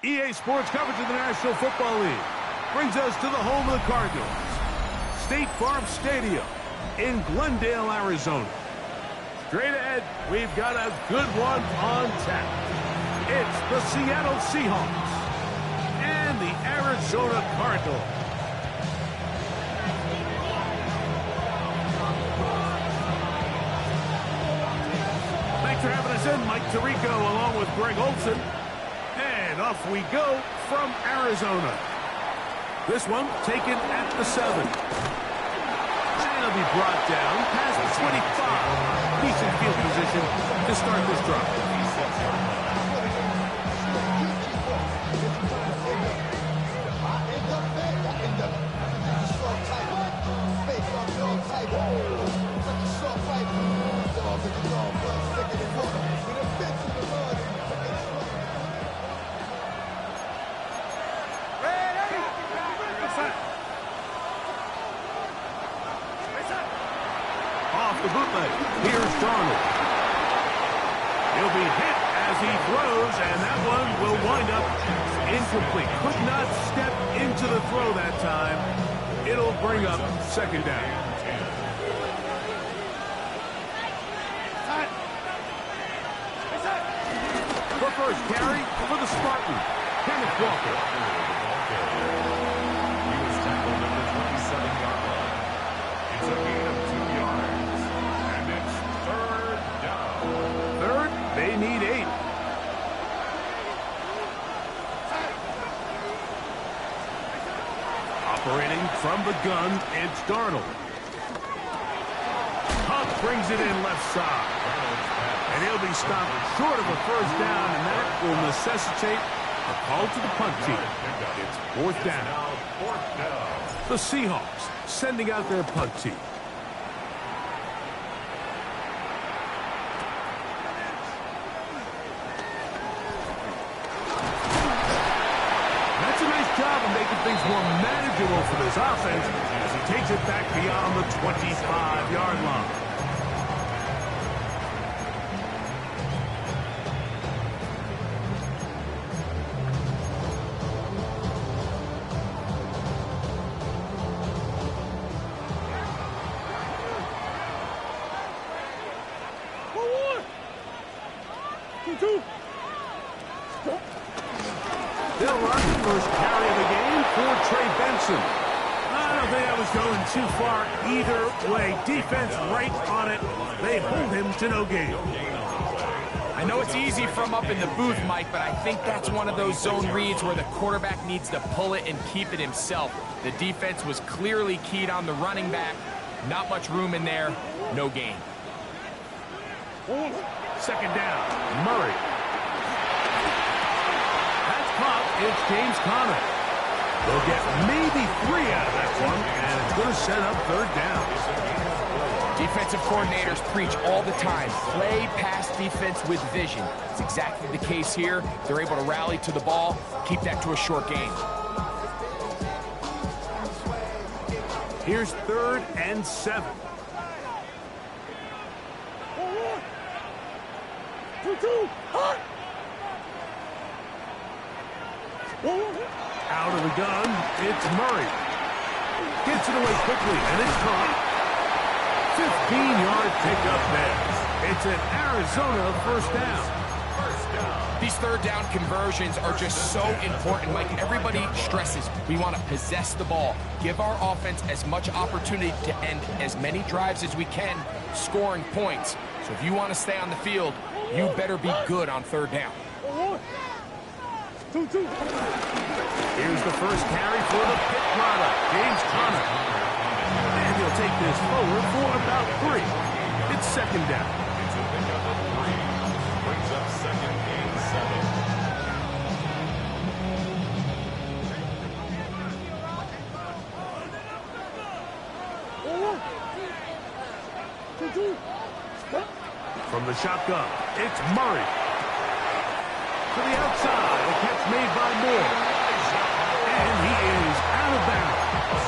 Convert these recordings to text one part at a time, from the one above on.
EA Sports coverage of the National Football League brings us to the home of the Cardinals, State Farm Stadium in Glendale, Arizona. Straight ahead, we've got a good one on tap. It's the Seattle Seahawks and the Arizona Cardinals. Thanks for having us in, Mike Tirico, along with Greg Olson. And off we go from Arizona. This one taken at the 7. And it'll be brought down past the 25. Decent field position to start this drive. Off the bootleg. Here's Darnold. He'll be hit as he throws, and that one will wind up incomplete. Could not step into the throw that time. It'll bring up second down. The first carry for the Spartan, Kenneth Walker. He was tackled at the 27-yard line. It's a gain of 2 yards, and it's third down. Third, they need 8. Operating from the gun, it's Darnold. Hunt brings it in left side. And he'll be stopped short of a first down, and that will necessitate a call to the punt team. It's fourth down. The Seahawks sending out their punt team. That's a nice job of making things more manageable for this offense as he takes it back beyond the 25-yard line. They'll run the first carry of the game for Trey Benson. I don't think I was going too far either way. Defense right on it. They hold him to no gain. I know it's easy from up in the booth, Mike, but I think that's one of those zone reads where the quarterback needs to pull it and keep it himself. The defense was clearly keyed on the running back. Not much room in there. No gain. Second down, Murray. That's caught. It's James Conner. They'll get maybe 3 out of that one, and it's going to set up third down. Defensive coordinators preach all the time, play pass defense with vision. It's exactly the case here. They're able to rally to the ball, keep that to a short gain. Here's 3rd and 7. Out of the gun, it's Murray. Gets it away quickly, and it's caught. 15-yard pickup there. It's an Arizona first down. These third down conversions are just so important. Like everybody stresses, we want to possess the ball, give our offense as much opportunity to end as many drives as we can, scoring points. So if you want to stay on the field, you better be good on third down. Here's the first carry for the Pitt product, James Conner. And he'll take this forward for about 3. It's second down. It's a pickup of 3. Brings up second and 7. From the shotgun, it's Murray. To the outside, a catch made by Moore. And he is out of bounds.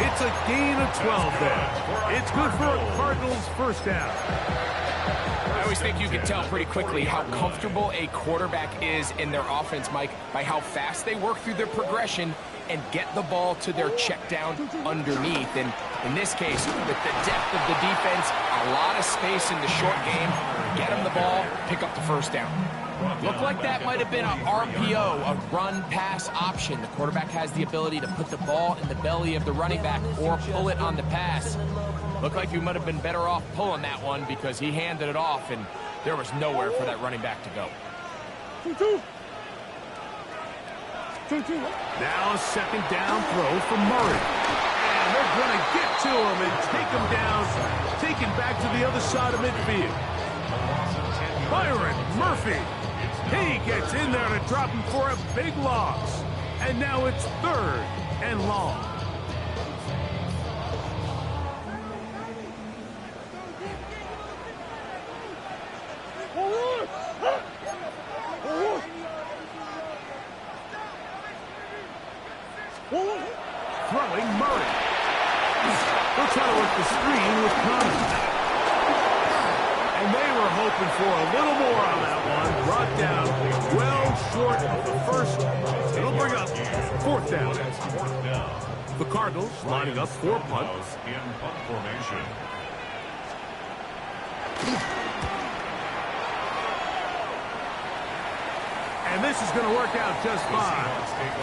It's a gain of 12 there. It's good for a Cardinals first down. I always think you can tell pretty quickly how comfortable a quarterback is in their offense, Mike, by how fast they work through their progression and get the ball to their check down underneath. And in this case, with the depth of the defense, a lot of space in the short game, get them the ball, pick up the first down. Looked like that might have been an RPO, a run-pass option. The quarterback has the ability to put the ball in the belly of the running back or pull it on the pass. Looked like you might have been better off pulling that one because he handed it off, and there was nowhere for that running back to go. Now a second down throw from Murray. And they're going to get to him and take him down, taken back to the other side of midfield. Byron Murphy. He gets in there to drop him for a big loss. And now it's 3rd and long. Throwing Murray. They'll try to work the screen with Connors. And they were hoping for a little more on that one. Brought down well short of the first. It'll bring up 4th down. The Cardinals lining up for punt. In punt formation. And this is going to work out just fine.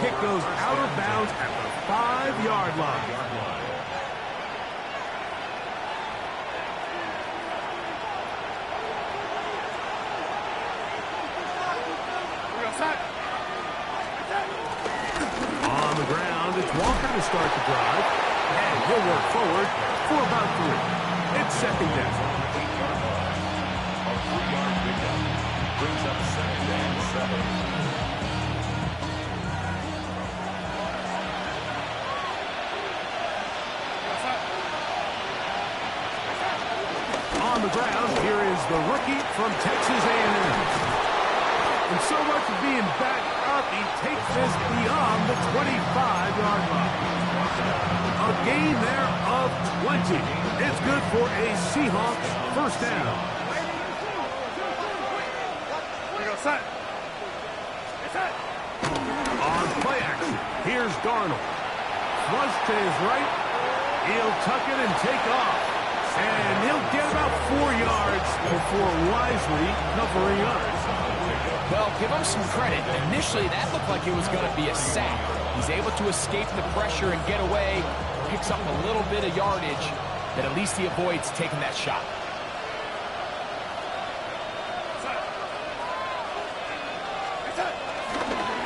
Kick goes out of bounds at the 5-yard line. On the ground, it's Walker to start the drive. And he'll work forward for about 3. It's 2nd down. A 3-yard pickup brings up 2nd and 7. On the ground, here is the rookie from Texas A&M. And so much of being backed up, he takes this beyond the 25-yard line. A gain there of 20. It's good for a Seahawks first down. On play action, here's Darnold. Flush to his right. He'll tuck it and take off. And he'll get about 4 yards before wisely covering up. Well, give him some credit. Initially, that looked like it was going to be a sack. He's able to escape the pressure and get away. Picks up a little bit of yardage, but at least he avoids taking that shot.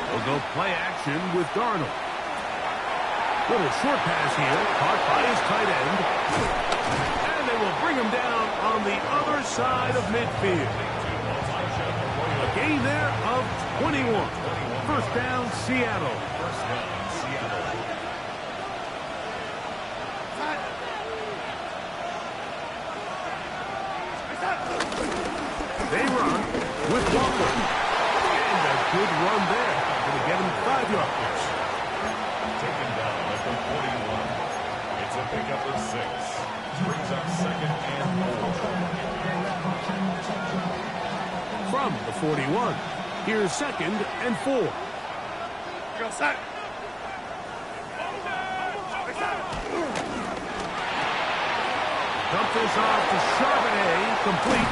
We'll go play action with Darnold. Little short pass here, caught by his tight end. And they will bring him down on the other side of midfield. A gain there of 21. First down, Seattle. They run with Walker. And a good run there. Going to get him 5 yards. Taken down at the 41. It's a pickup of 6. Brings up 2nd and 4. From the 41, here's 2nd and 4. Dump this off to Charbonnet, complete.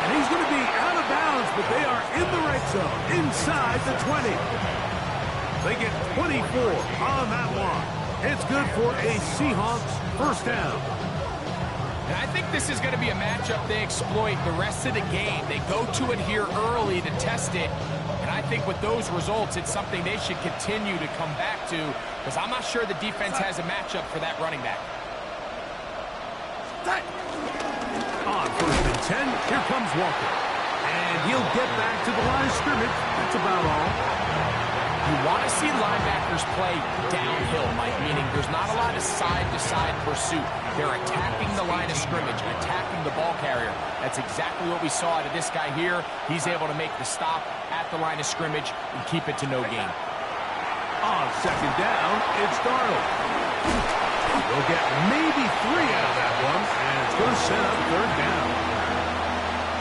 And he's going to be out of bounds, but they are in the right zone, inside the 20. They get 24 on that one. It's good for a Seahawks first down. And I think this is going to be a matchup they exploit the rest of the game. They go to it here early to test it. And I think with those results, it's something they should continue to come back to, because I'm not sure the defense has a matchup for that running back. On 1st and 10, here comes Walker. And he'll get back to the line of scrimmage. That's about all. You want to see linebackers play downhill, Mike, meaning there's not a lot of side-to-side pursuit. They're attacking the line of scrimmage, attacking the ball carrier. That's exactly what we saw out of this guy here. He's able to make the stop at the line of scrimmage and keep it to no gain. On 2nd down, it's Darnold. They'll get maybe 3 out of that one, and it's going to set up 3rd down.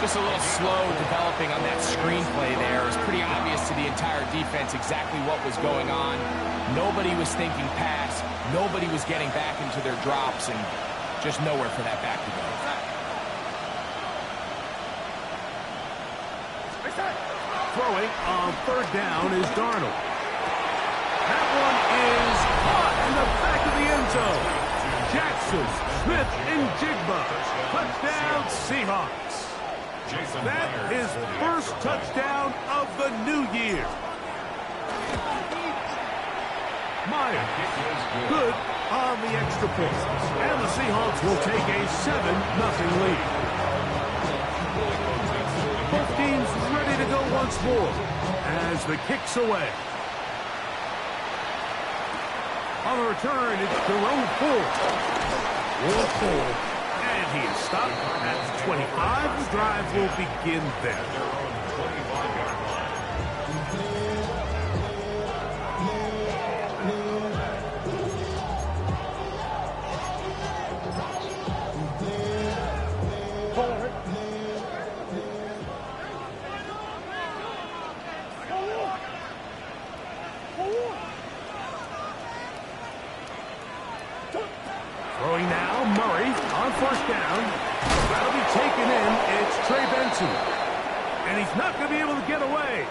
Just a little slow developing on that screenplay there. It was pretty obvious to the entire defense exactly what was going on. Nobody was thinking pass. Nobody was getting back into their drops, and just nowhere for that back to go. Throwing on third down is Darnold. That one is caught in the back of the end zone. Jackson, Smith, and Jigba. Touchdown, Seahawks. That is first touchdown of the new year. Meyer, good on the extra point. And the Seahawks will take a 7-0 lead. Both teams ready to go once more as the kick's away. On the return, it's Jerome Ford. And he is stopped at 25. The drive will begin there. Throwing now, Murray on first down. That'll be taken in. It's Trey Benson. And he's not going to be able to get away.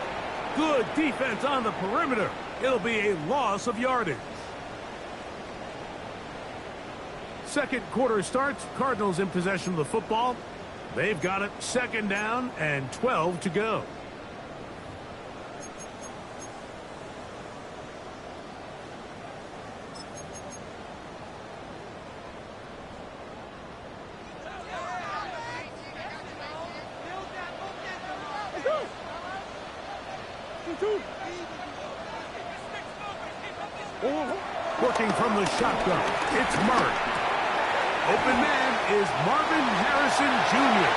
Good defense on the perimeter. It'll be a loss of yardage. Second quarter starts. Cardinals in possession of the football. They've got it second down and 12 to go. Working from the shotgun, it's Murray. Open man is Marvin Harrison Jr.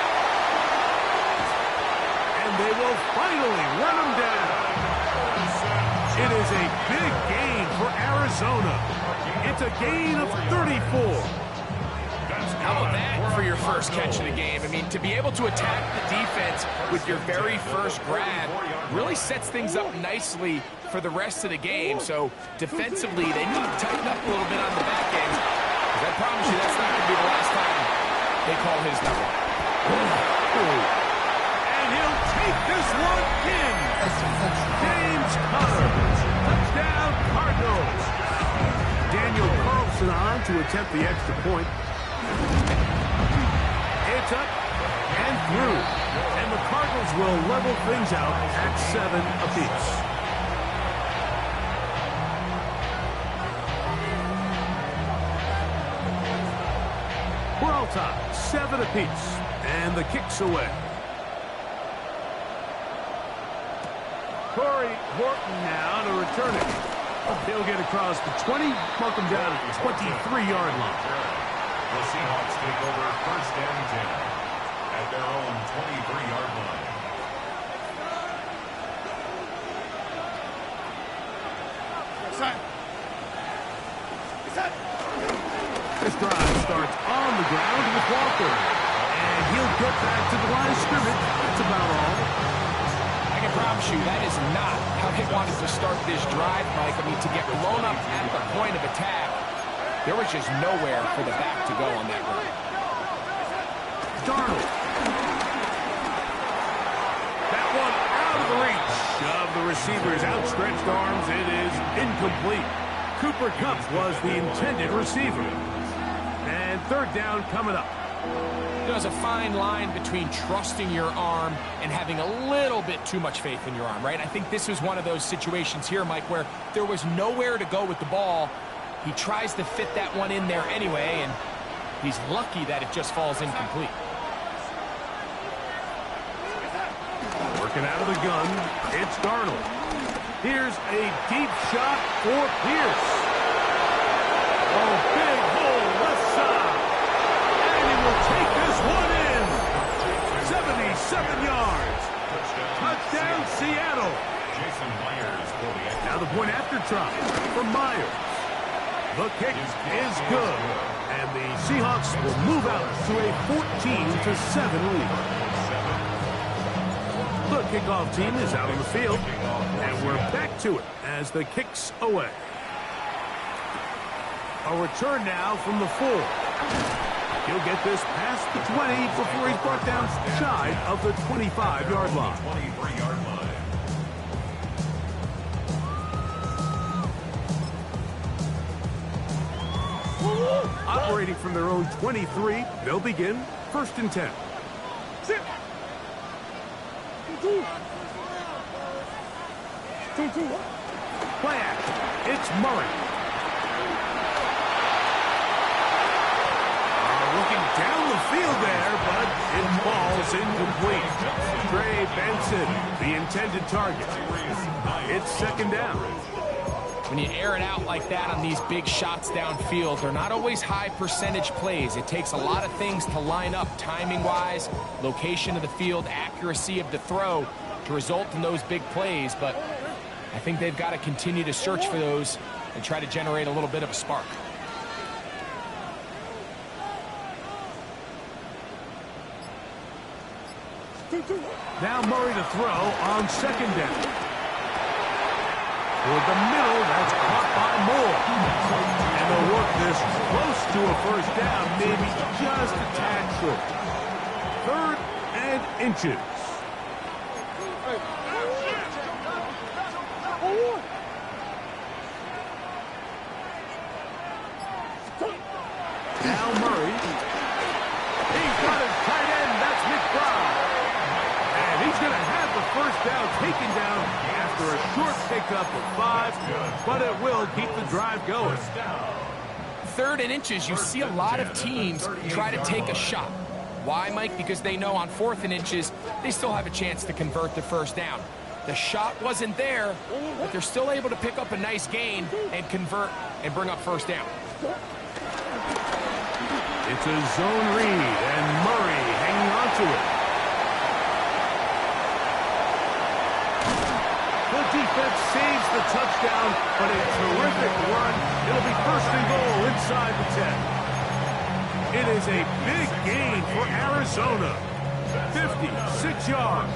And they will finally run him down. It is a big gain for Arizona. It's a gain of 34. How about that for your first catch of the game? I mean, to be able to attack the defense with your very first grab really sets things up nicely for the rest of the game. So defensively, they need to tighten up a little bit on the back end. Because I promise you, that's not going to be the last time they call his number. And he'll take this one in. James Conner. Touchdown, Cardinals. Daniel Carlson on to attempt the extra point. It's up and through. And the Cardinals will level things out at 7 apiece. We're all tied, 7 apiece. And the kick's away. Corey Horton now to return it. He'll get across the 20, mark him down at the 23-yard line. The Seahawks take over first and 10 at their own 23-yard line. This drive starts on the ground with Walker. And he'll get back to the line of scrimmage. That's about all. I can promise you that is not how they wanted to start this drive, Mike. I mean, to get blown up at the point of attack, there was just nowhere for the back to go on that run. Darnold. That one out of the reach of the receiver's outstretched arms. It is incomplete. Cooper Kupp was the intended receiver. And third down coming up. There's a fine line between trusting your arm and having a little bit too much faith in your arm, right? I think this was one of those situations here, Mike, where there was nowhere to go with the ball. He tries to fit that one in there anyway, and he's lucky that it just falls incomplete. Working out of the gun, it's Darnold. Here's a deep shot for Pierce. Oh, big hole left side. And he will take this one in. 77 yards. Touchdown, Seattle. Now the point after try from Myers. The kick is good. And the Seahawks will move out to a 14-7 lead. The kickoff team is out on the field, and we're back to it as the kick's away. A return now from the 4. He'll get this past the 20 before he's brought down shy of the 25-yard line. 23-yard line. Operating from their own 23, they'll begin 1st and 10. Play action. It's Murray. Looking down the field there, but it falls incomplete. Trey Benson, the intended target. It's 2nd down. When you air it out like that on these big shots downfield, they're not always high percentage plays. It takes a lot of things to line up timing-wise, location of the field, accuracy of the throw to result in those big plays. But I think they've got to continue to search for those and try to generate a little bit of a spark. Now Murray to throw on 2nd down. Toward the middle, that's caught by Moore. And they'll work this close to a 1st down, maybe just a tad short. 3rd and inches. Now Murray. He's got his tight end, that's McBride. And he's going to have the 1st down taken down after a short pickup of 5, but it will keep the drive going. 3rd and inches, you see a lot of teams try to take a shot. Why, Mike? Because they know on 4th and inches, they still have a chance to convert the 1st down. The shot wasn't there, but they're still able to pick up a nice gain and convert and bring up 1st down. It's a zone read, and Murray hanging on to it. The defense saves the touchdown, but a terrific run. It'll be 1st and goal inside the 10. It is a big gain for Arizona. 56 yards.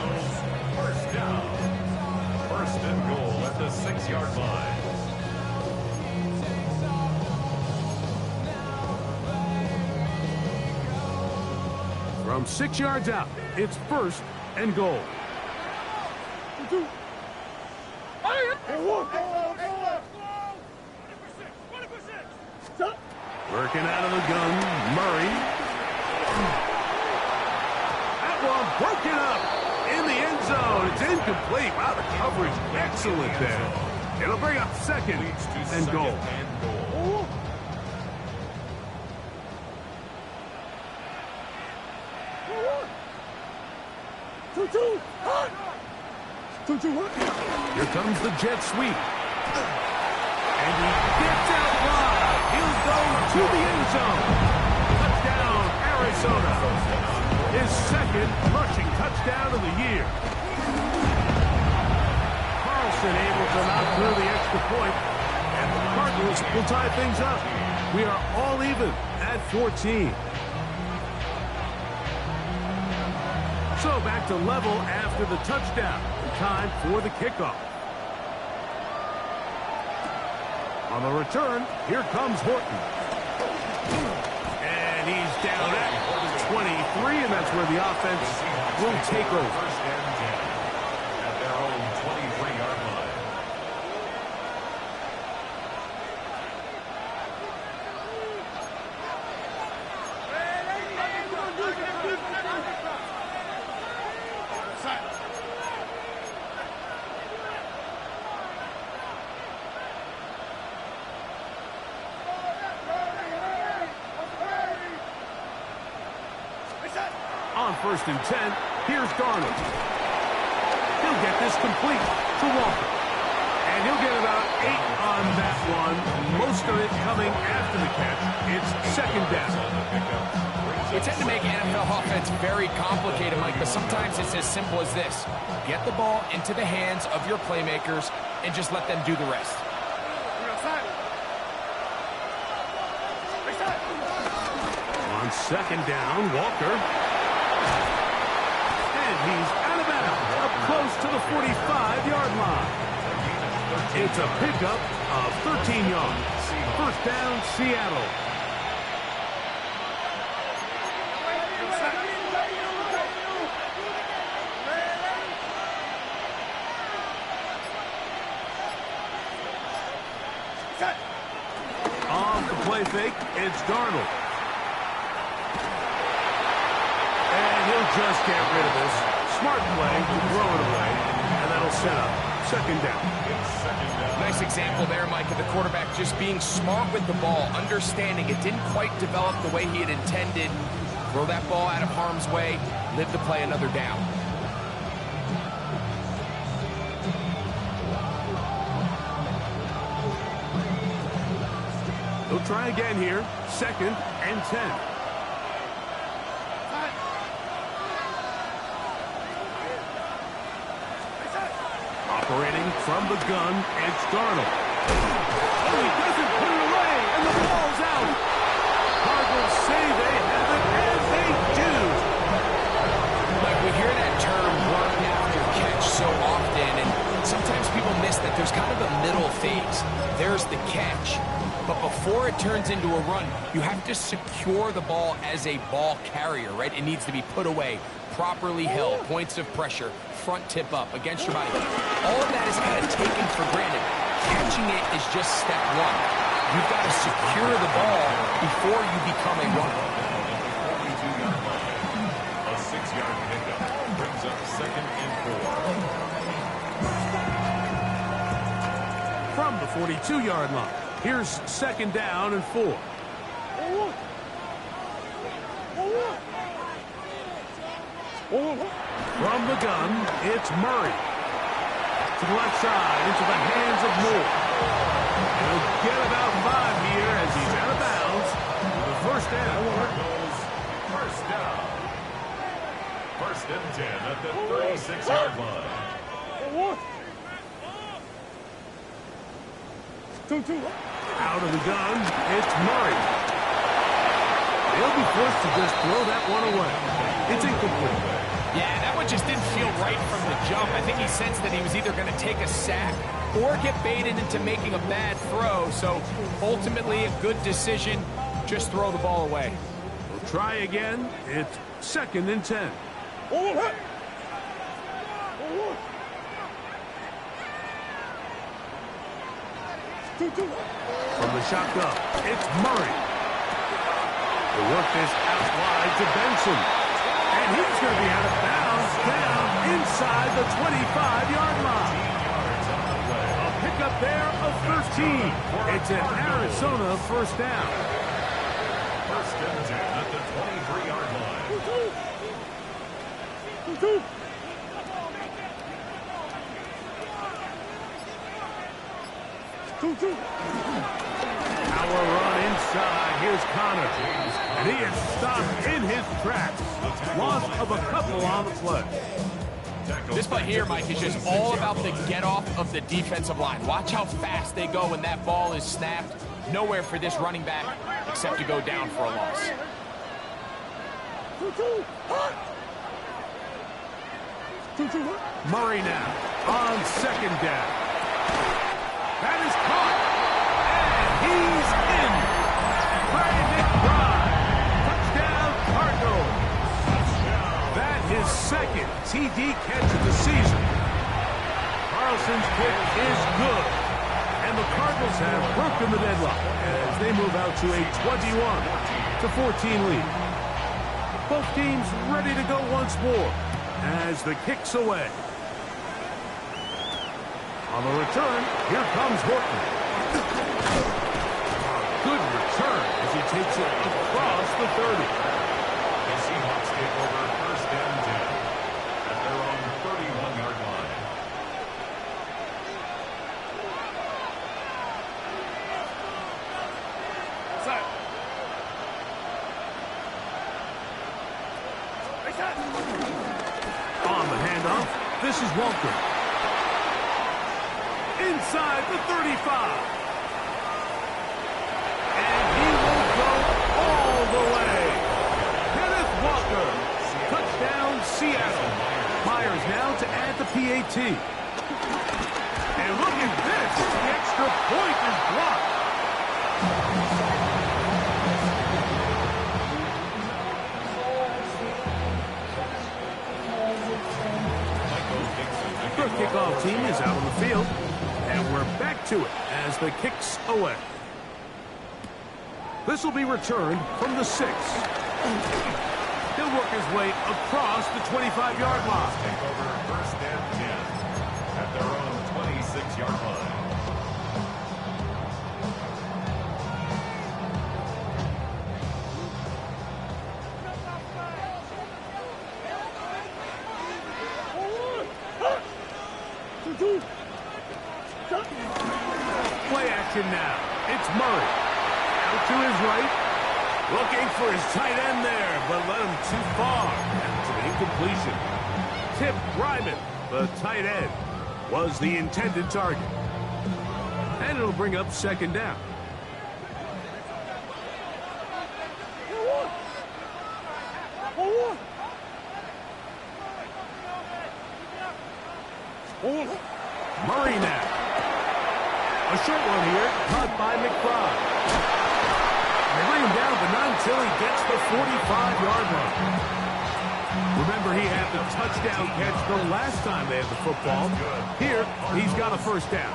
1st down. 1st and goal at the 6-yard line. From 6 yards out, it's 1st and goal. Working out of the gun, Murray. That one broken up in the end zone. It's incomplete. Wow, the coverage excellent there. It'll bring up 2nd and goal. Here comes the jet sweep. And he gets out wide. He'll go to the end zone. Touchdown, Arizona. His 2nd rushing touchdown of the year. Carlson able to knock through the extra point. And the Cardinals will tie things up. We are all even at 14. So back to level after the touchdown. Time for the kickoff. On the return, here comes Horton. And he's down at 23, and that's where the offense will take over. 1st and 10 at their own 23-yard line. On 1st and 10, here's Darnold. He'll get this complete to Walker. And he'll get about 8 on that one. Most of it coming after the catch. It's 2nd down. We tend to make NFL offense very complicated, Mike, but sometimes it's as simple as this. Get the ball into the hands of your playmakers and just let them do the rest. On 2nd down, Walker. And he's out of bounds. A close to the 45-yard line. It's a pickup of 13 yards. First down, Seattle. On the play fake, it's Darnold. And he'll just get rid of this. Smart play to throw it away, and that'll set up second down. Nice example there, Mike, of the quarterback just being smart with the ball, understanding it didn't quite develop the way he had intended. Throw that ball out of harm's way, live to play another down. He'll try again here. Second and 10. Operating from the gun, it's Darnold. Oh, he doesn't put it away, and the ball's out. Cardinals say they have it, and they do. Like, we hear that term, run after catch, so often, and sometimes people miss that there's kind of a middle phase. There's the catch, but before it turns into a run, you have to secure the ball as a ball carrier, right? It needs to be put away, properly held, points of pressure, front tip up against your body. All of that is kind of taken for granted. Catching it is just step one. You've got to secure the ball before you become a runner. A 6-yard pickup brings up second and 4. From the 42-yard line, here's second down and 4. From the gun, it's Murray. To the left side, into the hands of Moore. He'll get about 5 here as he's out of bounds. With a first down. First down. First and 10 at the 36-yard line. Out of the gun, it's Murray. He'll be forced to just throw that one away. It's incomplete. Yeah, that one just didn't feel right from the jump. I think he sensed that he was either going to take a sack or get baited into making a bad throw. So ultimately a good decision. Just throw the ball away. We'll try again. It's second and 10. From the shotgun, it's Murray. The work is out wide to Benson. And he's going to be out of bounds down inside the 25-yard line. A pickup there of 13. It's an Arizona first down. First and 10 at the 23-yard line. Our run inside. Here's Connor. And he is stopped in his tracks. Loss of a couple on the play. This play here, Mike, is just all about the get-off of the defensive line. Watch how fast they go when that ball is snapped. Nowhere for this running back except to go down for a loss. Murray now on second down. That is caught. And he's in. Touchdown, Cardinals. That his second TD catch of the season. Carlson's kick is good. And the Cardinals have broken the deadlock as they move out to a 21-14 lead. Both teams ready to go once more as the kick's away. On the return, here comes Horton. Good return as he takes it across the 30. The Seahawks take over first and 10 at their own 31-yard line. On the handoff, this is Walker. Inside the 35. And he will go all the way. Kenneth Walker. Touchdown, Seattle. Myers now to add the PAT. And look at this. The extra point is blocked. The kickoff team is out on the field. And we're back to it as the kick's away. This will be returned from the 6. He'll work his way across the 25-yard line. Take over first and 10 at their own 26-yard line. Play action now. It's Murray. Out to his right. Looking for his tight end there, but led him too far. To the incompletion. Tip Ryman, the tight end, was the intended target. And it'll bring up second down. Murray now. A short one here, caught by McBride. They bring him down, but not until he gets the 45-yard line. Remember, he had the touchdown catch the last time they had the football. Here, he's got a first down.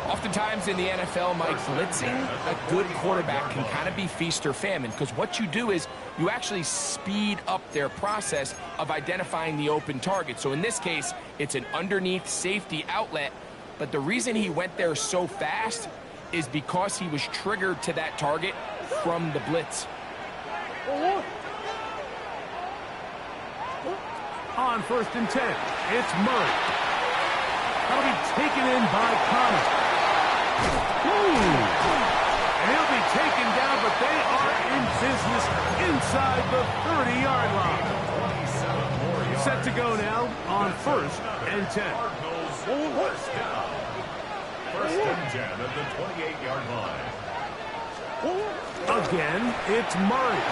Oftentimes in the NFL, Mike, blitzing a good quarterback can kind of be feast or famine, because what you do is you actually speed up their process of identifying the open target. So in this case, it's an underneath safety outlet, but the reason he went there so fast is because he was triggered to that target from the blitz. On first and 10, it's Murray. That'll be taken in by Connor. And he'll be taken down, but they are in business inside the 30-yard line. Set to go now on first and 10. First down. First and 10 at the 28-yard line. Again, it's Murray.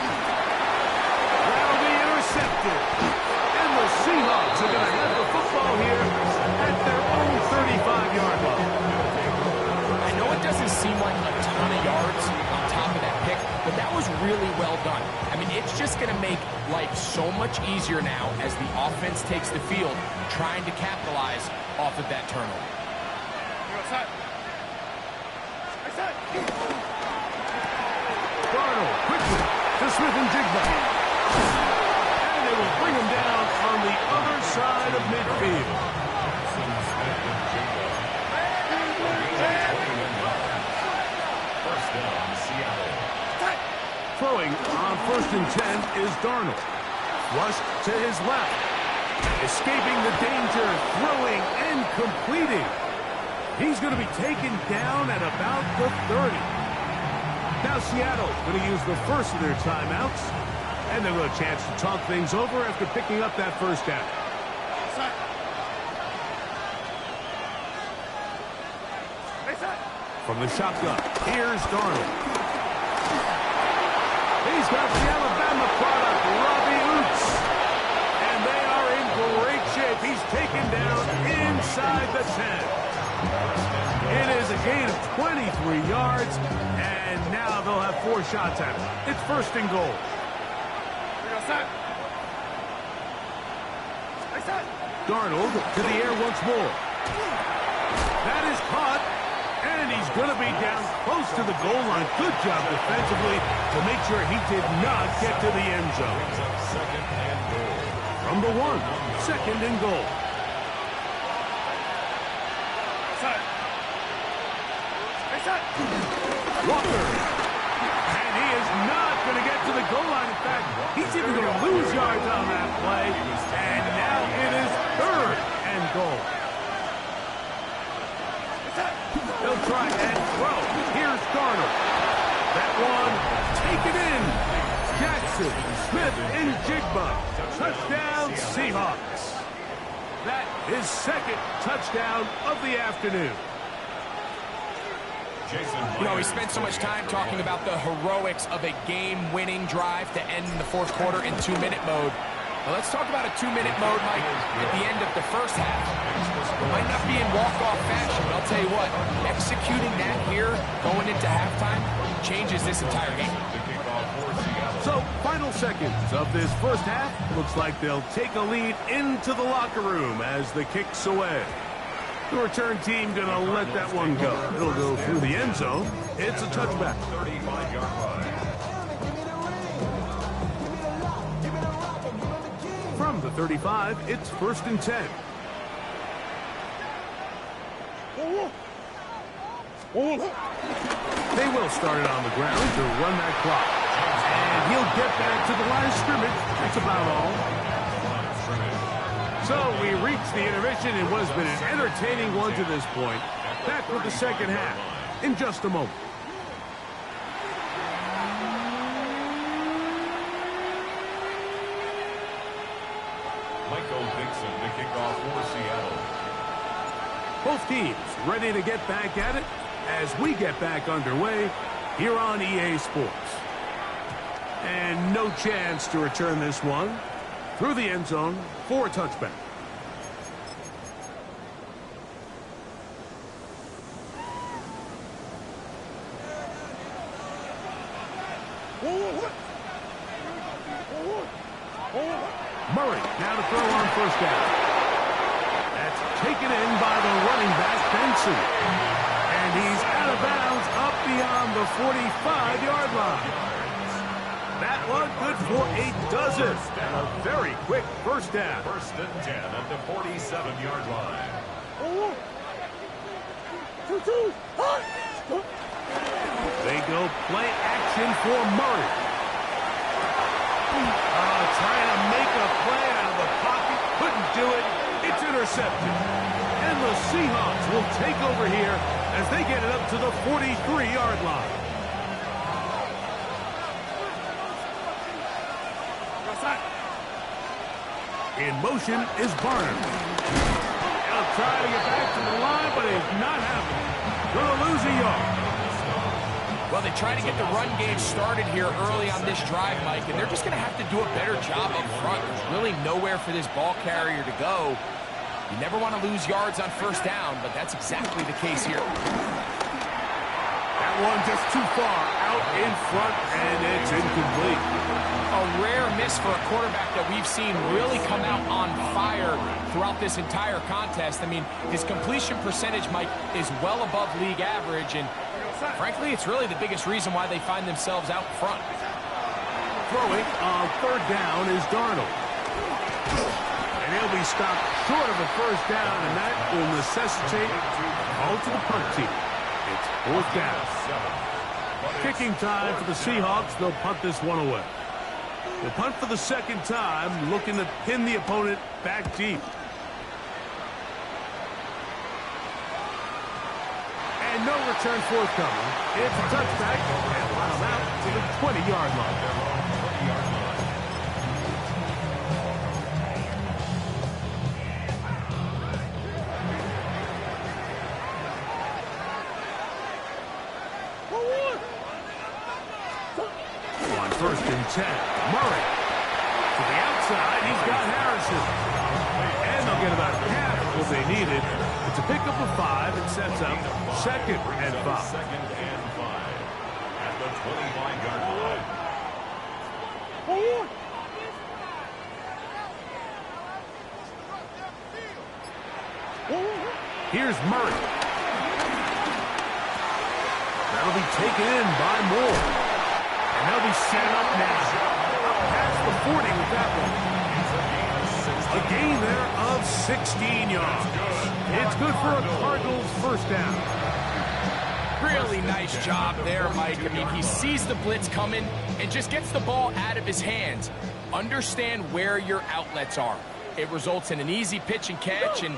That'll be intercepted. And the Seahawks are going to have the football here at their own 35-yard line. I know it doesn't seem like a ton of yards on top of that pick, but that was really well done. I mean, it's just going to make life so much easier now as the offense takes the field, trying to capitalize off of that turnover. Darnold quickly to Smith and Jigba. And they will bring him down on the other side of midfield. First down, Seattle. Throwing on first and 10 is Darnold. Rushed to his left. Escaping the danger, throwing and completing. He's going to be taken down at about the 30. Now Seattle going to use the first of their timeouts. And they'll have a chance to talk things over after picking up that first down. From the shotgun, here's Darnold. He's got the Alabama product, Robbie Oots. And they are in great shape. He's taken down inside the 10. It is a gain of 23 yards, and now they'll have 4 shots at it. It's first and goal. Darnold to the air once more. That is caught, and he's going to be down close to the goal line. Good job defensively to make sure he did not get to the end zone. Second and goal. From the 1, second and goal. Walker. And he is not going to get to the goal line. In fact, he's even going to lose yards on that play. And now it is third and goal. They'll try and throw. Here's Darnold. That one taken in. Jackson, Smith, and Jigba. Touchdown, Seahawks. That is second touchdown of the afternoon. You know, we spent so much time talking about the heroics of a game-winning drive to end in the fourth quarter in 2-minute mode. Well, let's talk about a 2-minute mode, Mike, at the end of the first half. It might not be in walk-off fashion, but I'll tell you what, executing that here, going into halftime, changes this entire game. So, final seconds of this first half. Looks like they'll take a lead into the locker room as the kick's away. The return team going to let that one go. It'll go through the end zone. It's a touchback. 35-yard line. From the 35, it's 1st and 10. They will start it on the ground to run that clock. And he'll get back to the line of scrimmage. That's about all. So we reach the intermission in what has been an entertaining one to this point. Back with the second half in just a moment. The kickoff for Seattle. Both teams ready to get back at it as we get back underway here on EA Sports. And no chance to return this one through the end zone for a touchback. Murray now to throw on first down. That's taken in by the running back, Benson. And he's out of bounds up beyond the 45-yard line. That one good for a dozen. And a very quick first down. 1st and 10 at the 47-yard line. They go play action for Murray. Trying to make a play out of the pocket. Couldn't do it. It's intercepted. And the Seahawks will take over here as they get it up to the 43-yard line. In motion is Barner. He'll try to get back to the line, but it's not happening. Going to lose a yard. Well, they try to get the run game started here early on this drive, Mike, and they're just going to have to do a better job up front. There's really nowhere for this ball carrier to go. You never want to lose yards on first down, but that's exactly the case here. That one just too far out in front, and it's incomplete. A rare miss for a quarterback that we've seen really come out on fire throughout this entire contest. I mean, his completion percentage, Mike, is well above league average, and frankly, it's really the biggest reason why they find themselves out front. Throwing on third down is Darnold. And he'll be stopped short of a first down, and that will necessitate a call to the punt team. It's 4th down. Kicking time for the Seahawks. They'll punt this one away. They'll punt for the second time, looking to pin the opponent back deep. And no return forthcoming. It's a touchback, and I'm out to the 20-yard line. On 1st and 10, Murray to the outside. He's got Harrison. And they'll get about half what they needed. It's a pickup of 5 and sets up 2nd and 5. 2nd and 5 at the 25-yard line. Here's Murray. That'll be taken in by Moore. And they'll be set up now. Up past the 40 with that one. A gain there of 16 yards. It's good for a Cardinals first down. Really nice job there, Mike. I mean, he sees the blitz coming and just gets the ball out of his hands. Understand where your outlets are. It results in an easy pitch and catch and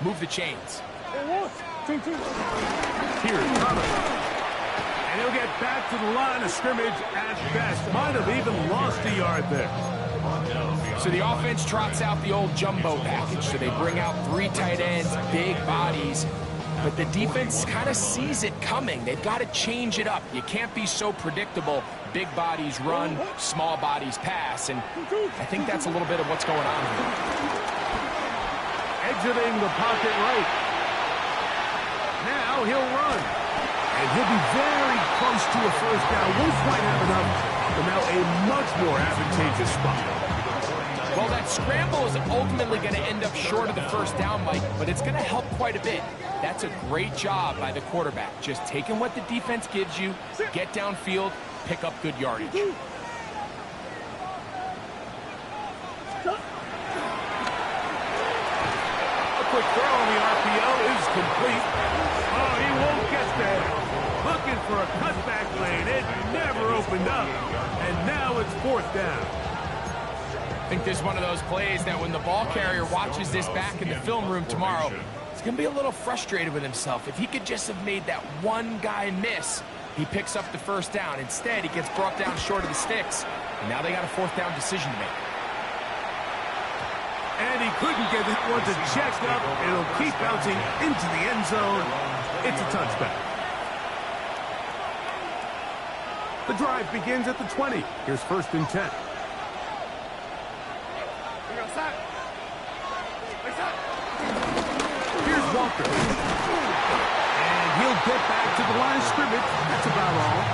move the chains. Here's Thomas. And he'll get back to the line of scrimmage at best. Might have even lost a yard there. So the offense trots out the old jumbo package. So they bring out 3 tight ends, big bodies. but the defense kind of sees it coming. They've got to change it up. You can't be so predictable. Big bodies run, small bodies pass, and I think that's a little bit of what's going on here. Exiting the pocket right. Now he'll run. And he'll be very close to a first down. Won't quite have enough, but now a much more advantageous spot. Well, that scramble is ultimately going to end up short of the first down, Mike, but it's going to help quite a bit. That's a great job by the quarterback. Just taking what the defense gives you, get downfield, pick up good yardage. A quick throw on the RPO is complete. Oh, he won't get there. Looking for a cutback lane. It never opened up. And now it's fourth down. I think this is one of those plays that when the ball carrier watches this back in the film room tomorrow, he's going to be a little frustrated with himself. If he could just have made that one guy miss, he picks up the first down. Instead, he gets brought down short of the sticks, and now they got a fourth down decision to make. And he couldn't get it one to check up. It'll keep bouncing into the end zone. It's a touchback. The drive begins at the 20. Here's first and 10. Here's Walker. And he'll get back to the line of scrimmage. That's about all.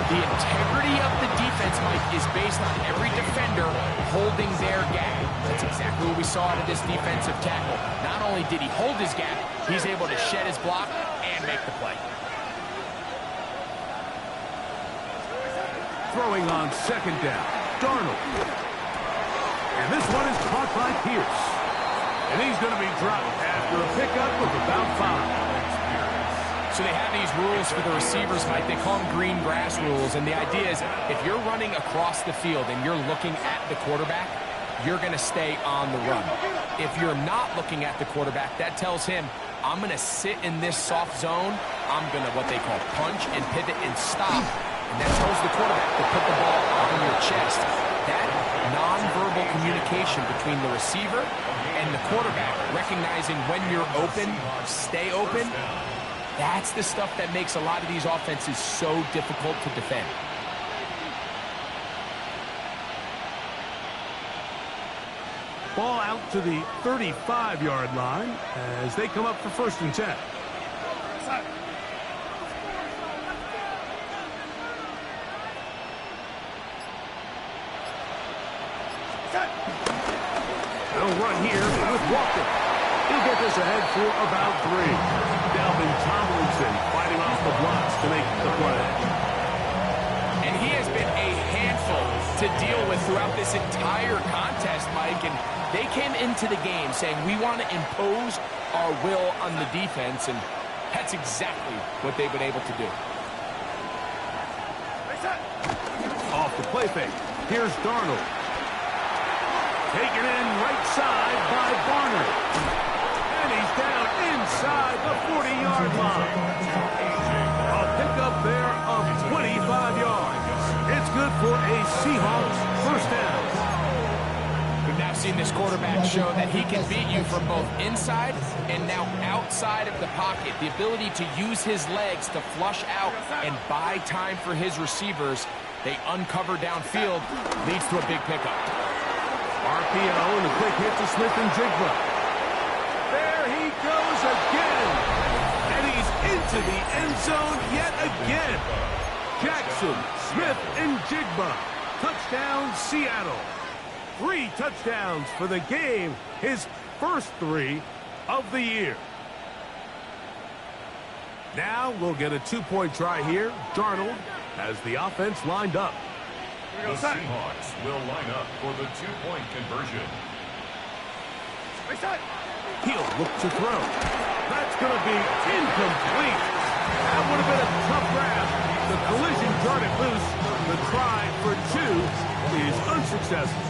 The integrity of the defense, Mike, is based on every defender holding their gap. That's exactly what we saw out of this defensive tackle. Not only did he hold his gap, he's able to shed his block and make the play. Throwing on second down. Darnold. And this one is caught by Pierce. And he's going to be dropped after a pickup of about 5. So they have these rules for the receivers, Mike. They call them green grass rules. And the idea is if you're running across the field and you're looking at the quarterback, you're going to stay on the run. If you're not looking at the quarterback, that tells him, I'm going to sit in this soft zone. I'm going to what they call punch and pivot and stop. And that tells the quarterback to put the ball on your chest. That nonverbal communication between the receiver and the quarterback, recognizing when you're open, stay open, that's the stuff that makes a lot of these offenses so difficult to defend. Ball out to the 35-yard line as they come up for first and 10. They'll run here with Walker. He'll get this ahead for about 3. Dalvin Tomlinson fighting off the blocks to make the play. And he has been a handful to deal with throughout this entire contest, Mike. And they came into the game saying, we want to impose our will on the defense. And that's exactly what they've been able to do. Off the play fake. Here's Darnold. Taken in right side by Barner. And he's down inside the 40-yard line. A pickup there of 25 yards. It's good for a Seahawks first down. We've now seen this quarterback show that he can beat you from both inside and now outside of the pocket. The ability to use his legs to flush out and buy time for his receivers. They uncover downfield, leads to a big pickup. RPO and a quick hit to Smith and Jigba. There he goes again. And he's into the end zone yet again. Jackson, Smith, and Jigba. Touchdown, Seattle. 3 touchdowns for the game. His first 3 of the year. Now we'll get a 2-point try here. Darnold has the offense lined up. The Seahawks will line up for the 2-point conversion. He'll look to throw. That's going to be incomplete. That would have been a tough grab. The collision darted loose. The try for 2 is unsuccessful.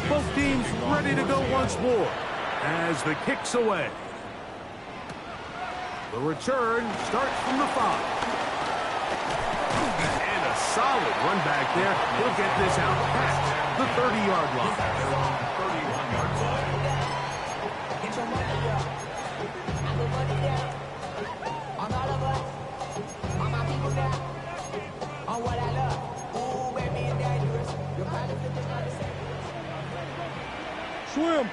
Both teams ready to go once more as the kick's away. The return starts from the 5. Solid run back there. He'll get this out past the 30-yard line. 31-yard line. Swim.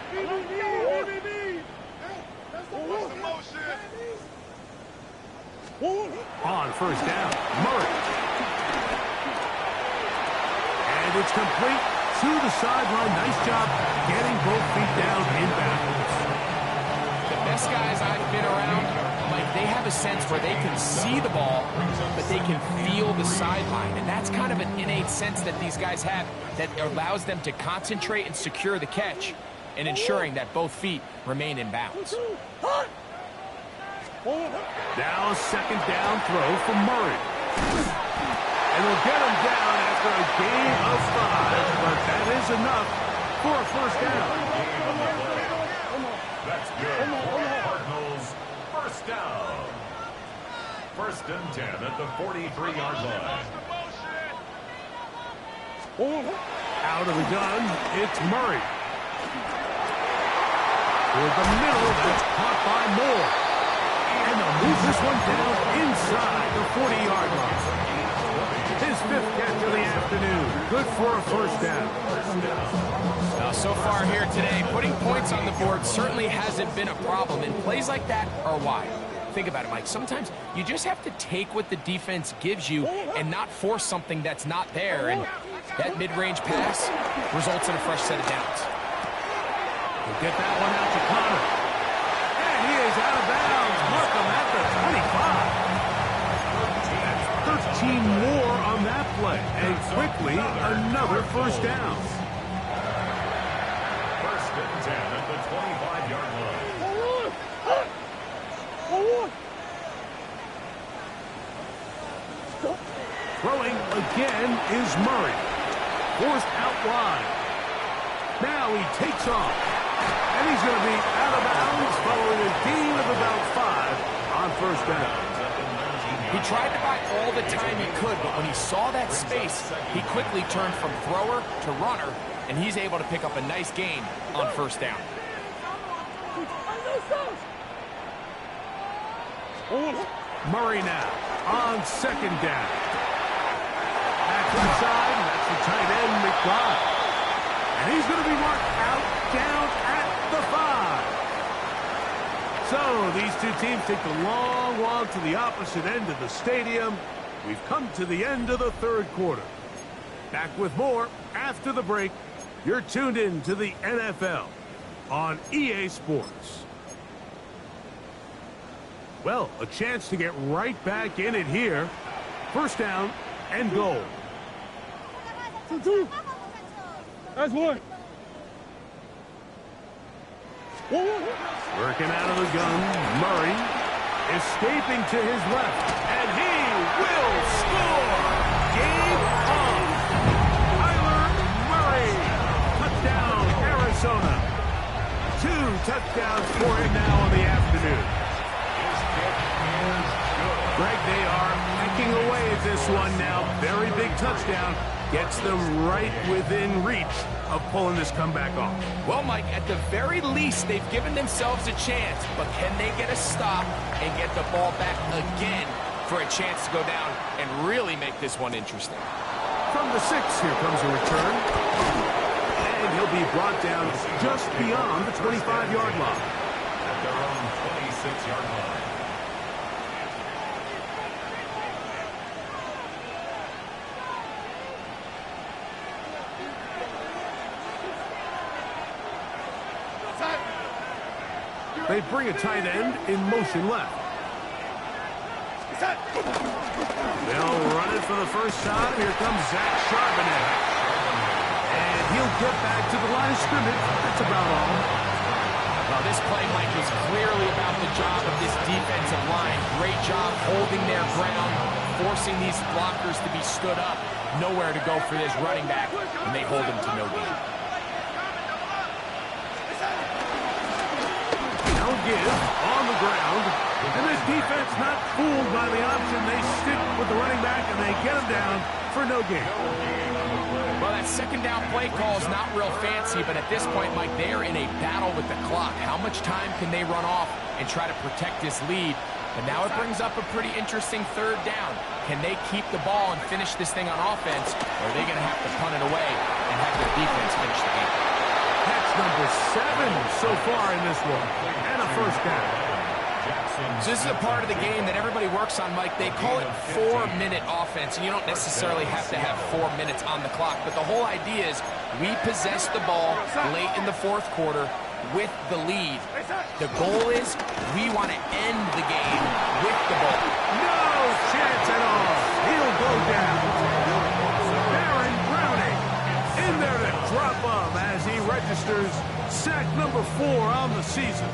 On first down, Murray. And it's complete to the sideline. Nice job getting both feet down in bounds. The best guys I've been around, like, they have a sense where they can see the ball, but they can feel the sideline. And that's kind of an innate sense that these guys have that allows them to concentrate and secure the catch and ensuring that both feet remain in bounds. Now a second down throw from Murray. And they'll get him down after a gain of 5, but that is enough for a first down. That's good. Cardinals, first down. First and 10 at the 43-yard line. Out of the gun, it's Murray. Toward the middle, that's caught by Moore. And they'll move this one down inside the 40-yard line. His 5th catch of the afternoon. Good for a first down. Now, so far here today, putting points on the board certainly hasn't been a problem, and plays like that are why. Think about it, Mike. Sometimes you just have to take what the defense gives you and not force something that's not there, and that mid-range pass results in a fresh set of downs. We'll get that one out to Connor. And he is out of bounds. Markham at the 25. 13 more on that play. And quickly, another first down. First and 10 at the 25-yard line. Throwing again is Murray. Forced out wide. Now he takes off. And he's going to be out of bounds following a gain of about 5 on first down. He tried to buy all the time he could, but when he saw that space, he quickly turned from thrower to runner, and he's able to pick up a nice gain on first down. Murray now on second down. Back to the side, that's the tight end, McBride. And he's going to be marked out down at the 5. So these two teams take the long walk to the opposite end of the stadium. We've come to the end of the third quarter. Back with more after the break. You're tuned in to the NFL on EA Sports. Well, a chance to get right back in it here. First down and goal. 2-2. That's one. Working out of the gun, Murray escaping to his left, and he will score! Game on! Kyler Murray! Touchdown, Arizona! 2 touchdowns for him now on the afternoon. Greg, they are hacking away at this one now. Very big touchdown. Gets them right within reach of pulling this comeback off. Well, Mike, at the very least, they've given themselves a chance, but can they get a stop and get the ball back again for a chance to go down and really make this one interesting? From the 6, here comes a return. And he'll be brought down just beyond the 25-yard line. At their own 26-yard line. They bring a tight end in motion left. They'll run it for the first time. Here comes Zach Charbonnet. And he'll get back to the line of scrimmage. That's about all. Well, this play, Mike, is clearly about the job of this defensive line. Great job holding their ground, forcing these blockers to be stood up. Nowhere to go for this running back, and they hold him to no gain. Give on the ground, and this defense not fooled by the option. They stick with the running back, and they get him down for no gain. Well, that second down play call is not real fancy, but at this point, Mike, they're in a battle with the clock. How much time can they run off and try to protect this lead But now it brings up a pretty interesting third down. Can they keep the ball and finish this thing on offense, or are they going to have to punt it away and have their defense finish the game? Catch number 7 so far in this one, and a first down. So this is a part of the game that everybody works on, Mike. They call it 4-minute offense, and you don't necessarily have to have 4 minutes on the clock. But the whole idea is we possess the ball late in the fourth quarter with the lead. The goal is we want to end the game with the ball. No chance at all. He'll go down. Baron Browning in there to drop him as he registers sack number 4 on the season.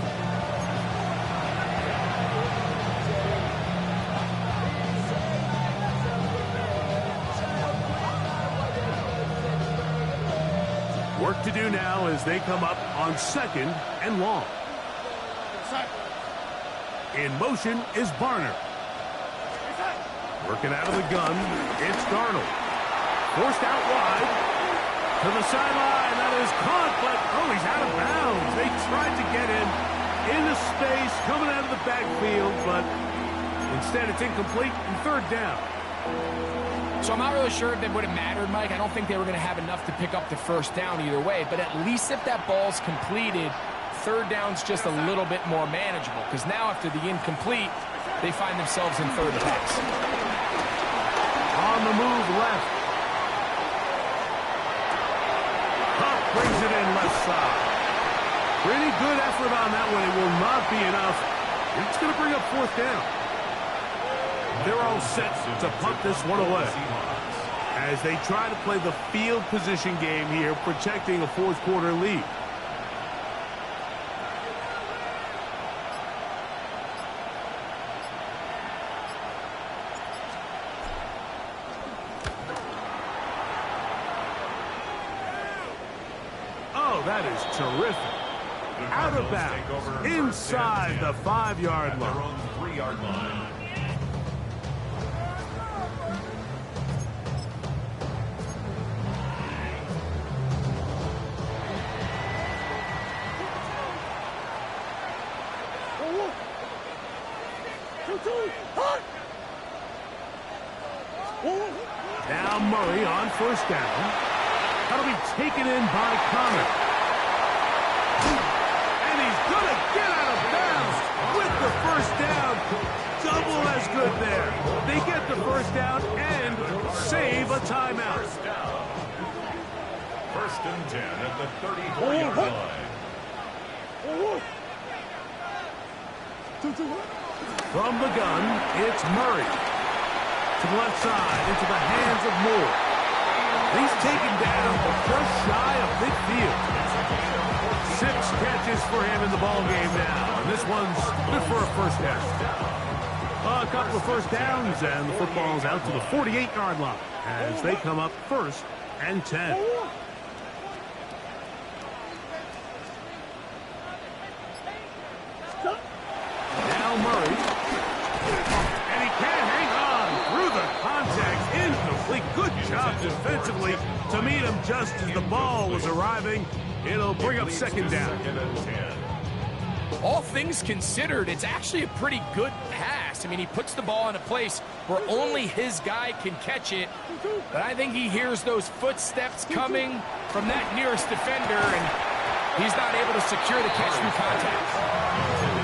Work to do now as they come up on 2nd and long. In motion is Barner. Working out of the gun, it's Darnold. Forced out wide to the sideline. That is caught, but he's out of bounds. They tried to get him into space, coming out of the backfield, but instead it's incomplete and third down. So I'm not really sure if that would have mattered, Mike. I don't think they were going to have enough to pick up the first down either way. But at least if that ball's completed, third down's just a little bit more manageable. Because now after the incomplete, they find themselves in third and pass. On the move left. Huck brings it in left side. Pretty good effort on that one. It will not be enough. It's going to bring up fourth down. They're all set to punt this one away as they try to play the field position game here, protecting a fourth quarter lead. Oh, that is terrific. Out of bounds, inside the 5-yard line. Their own 3-yard line. Now Murray on first down. That'll be taken in by Connor. And he's going to get out of bounds with the first down. Double as good there. They get the first down and save a timeout. First and 10 at the 34-yard line. From the gun, it's Murray. To the left side, into the hands of Moore. He's taken down just shy of midfield. 6 catches for him in the ball game now. And this one's good for a first down. A couple of first downs, and the football's out to the 48-yard line as they come up first and 10. Now Murray. And he can't hang on through the contact. Incomplete. Good job defensively to meet him just as the ball was arriving. It'll bring up second down. All things considered, it's actually a pretty good pass. I mean, he puts the ball in a place where only his guy can catch it. But I think he hears those footsteps coming from that nearest defender, and he's not able to secure the catch through contact.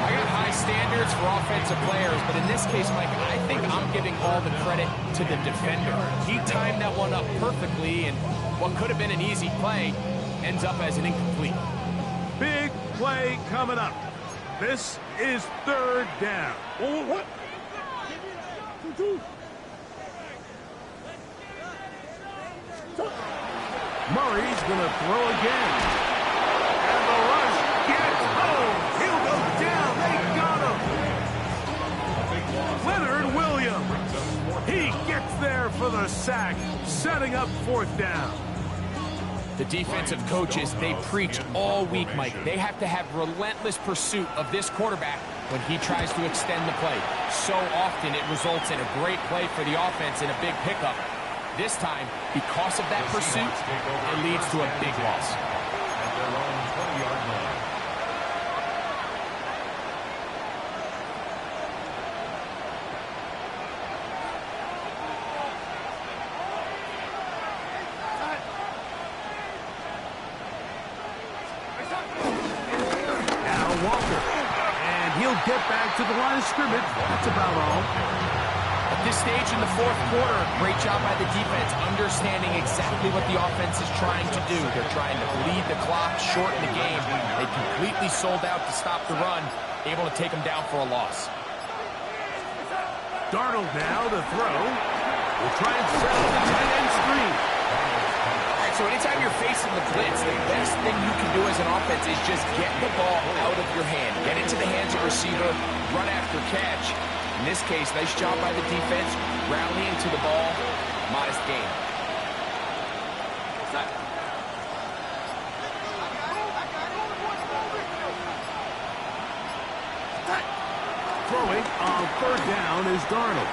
I got high standards for offensive players, but in this case, Mike, I think I'm giving all the credit to the defender. He timed that one up perfectly, and what could have been an easy play ends up as an incomplete. Big play coming up. This is third down. Murray's going to throw again. And the rush gets home. He'll go down. They got him. Leonard Williams. He gets there for the sack, setting up fourth down. The defensive coaches, they preach all week, Mike. They have to have relentless pursuit of this quarterback when he tries to extend the play. So often it results in a great play for the offense and a big pickup. This time, because of that pursuit, it leads to a big loss. At their own 20-yard line. Now Walker. And he'll get back to the line of scrimmage. That's about all. At this stage in the fourth quarter, great job by the defense, understanding exactly what the offense is trying to do. They're trying to bleed the clock, shorten the game. They completely sold out to stop the run, able to take them down for a loss. Darnold now to throw. We'll try and set up the tight end screen. All right, so anytime you're facing the blitz, the best thing you can do as an offense is just get the ball out of your hand. Get into the hands of the receiver, run after catch. In this case, nice job by the defense, rallying to the ball, modest gain. Throwing on third down is Darnold.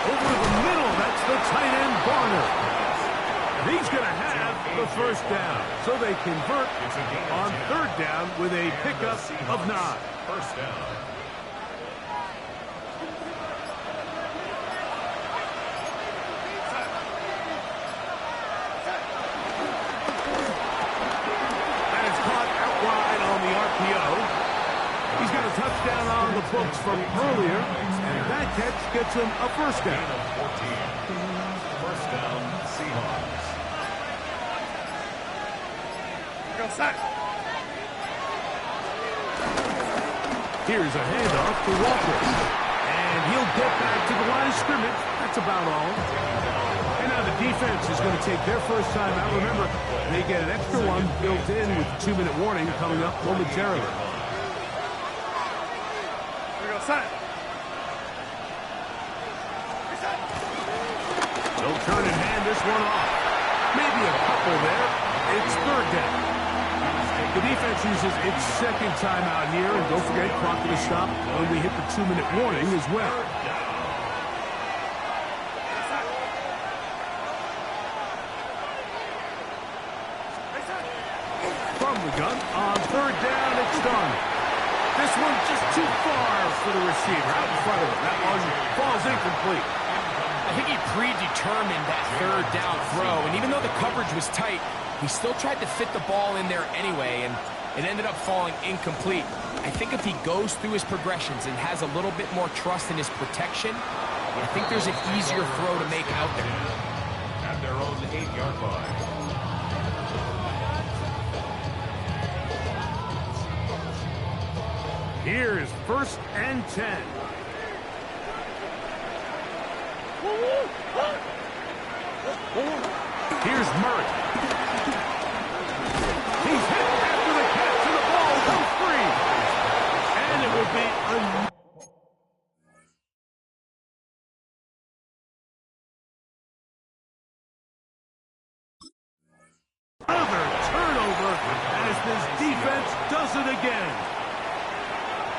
Over the middle, that's the tight end Barner. And he's going to have the first down. So they convert on third down with a pickup of 9. First down. He's got a touchdown on the books from earlier, and that catch gets him a first down. 14. First down, Seahawks. Go set. Here's a handoff to Walker, and he'll get back to the line of scrimmage. That's about all. And now the defense is going to take their first time out. Remember, they get an extra one built in with the 2-minute warning coming up momentarily. They'll turn and hand this one off. Maybe a couple there. It's third down. The defense uses its second timeout here, and don't forget, clock to stop when we hit the 2-minute warning as well. From the gun, on third down, it's done. This one just too far for the receiver, out in front of him. That one falls incomplete. I think he predetermined that third down throw, and even though the coverage was tight, he still tried to fit the ball in there anyway, and it ended up falling incomplete. I think if he goes through his progressions and has a little bit more trust in his protection, I think there's an easier throw to make out there. At their own 8-yard line. Here's first and 10. Here's Murray. He's hit after the catch, and the ball goes free. And it will be another turnover as this defense does it again.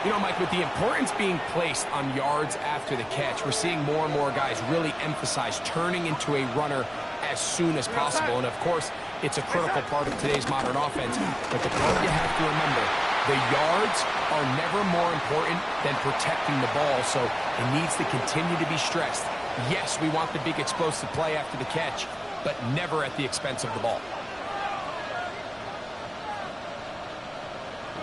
You know, Mike, with the importance being placed on yards after the catch, we're seeing more and more guys really emphasize turning into a runner as soon as possible. And, of course, it's a critical part of today's modern offense. But the part you have to remember, the yards are never more important than protecting the ball, so it needs to continue to be stressed. Yes, we want the big explosive play after the catch, but never at the expense of the ball.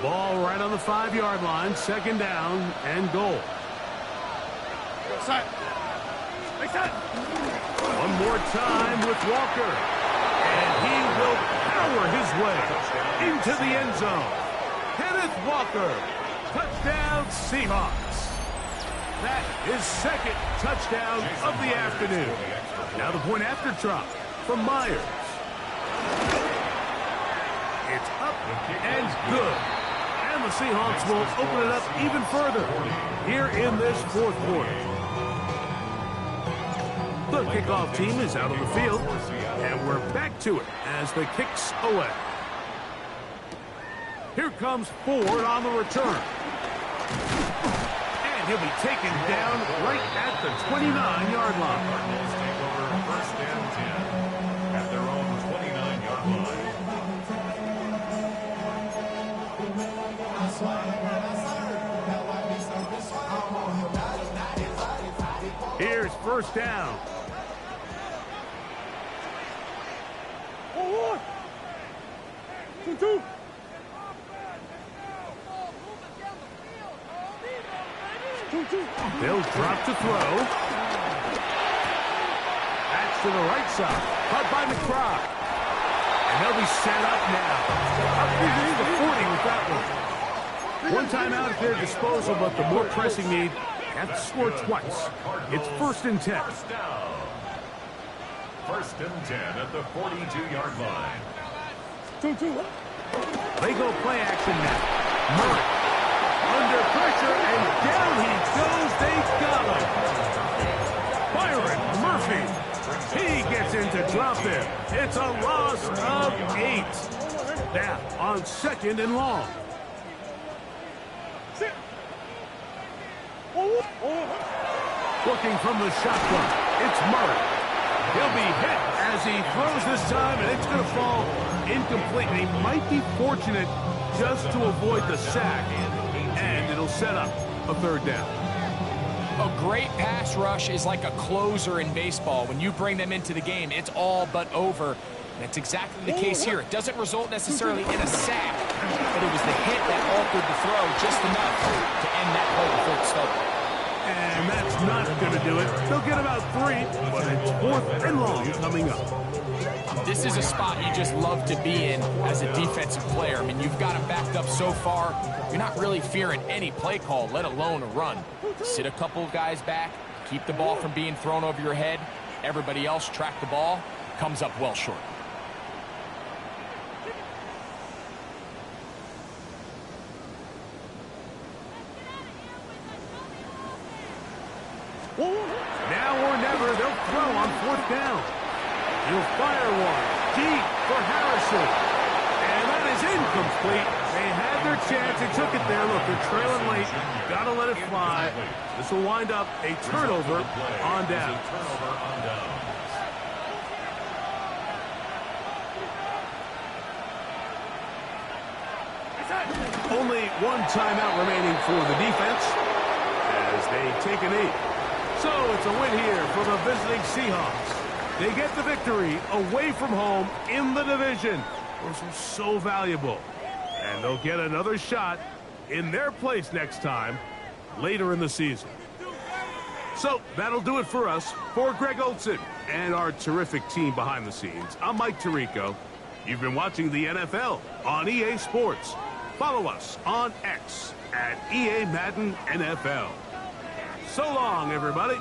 Ball right on the 5-yard line, second down and goal. One more time with Walker. And he will power his way into the end zone. Kenneth Walker, touchdown Seahawks. That is second touchdown of the afternoon. Now the point after drop from Myers. It's up and good. And the Seahawks will open it up even further here in this fourth quarter. The kickoff team is out on the field, and we're back to it as the kick's away. Here comes Ford on the return. And he'll be taken down right at the 29-yard line. Cardinals take over first and 10 at their own 29-yard line. Here's first down. Two. They'll drop to throw. That's to the right side. Caught by McBride. And they'll be set up now. Up to the 40 with that one. One timeout at their disposal, but the more pressing need, have to score twice. It's 1st and 10. First and 10 at the 42-yard line. They go play action now. Murray under pressure, and down he goes. They got him. Byron Murphy. He gets in to drop him. It's a loss of 8. Now on 2nd and long. Looking from the shotgun, it's Murray. He'll be hit as he throws this time, and it's going to fall incomplete. And he might be fortunate just to avoid the sack, and it'll set up a 3rd down. A great pass rush is like a closer in baseball. When you bring them into the game, it's all but over. And that's exactly the case here. It doesn't result necessarily in a sack, but it was the hit that altered the throw just enough to end that play before it started. And that's not going to do it. They'll get about 3, but it's 4th and long coming up. This is a spot you just love to be in as a defensive player. I mean, you've got them backed up so far, you're not really fearing any play call, let alone a run. Sit a couple of guys back, keep the ball from being thrown over your head. Everybody else track the ball, comes up well short. Now or never, they'll throw on 4th down. He'll fire one deep for Harrison. And that is incomplete. They had their chance. They took it there. Look, they're trailing late. Got to let it fly. This will wind up a turnover on down. Only one timeout remaining for the defense as they take a knee. So it's a win here for the visiting Seahawks. They get the victory away from home in the division. Those are so valuable. And they'll get another shot in their place next time later in the season. So that'll do it for us. For Greg Olson and our terrific team behind the scenes, I'm Mike Tirico. You've been watching the NFL on EA Sports. Follow us on X at EA Madden NFL. So long, everybody.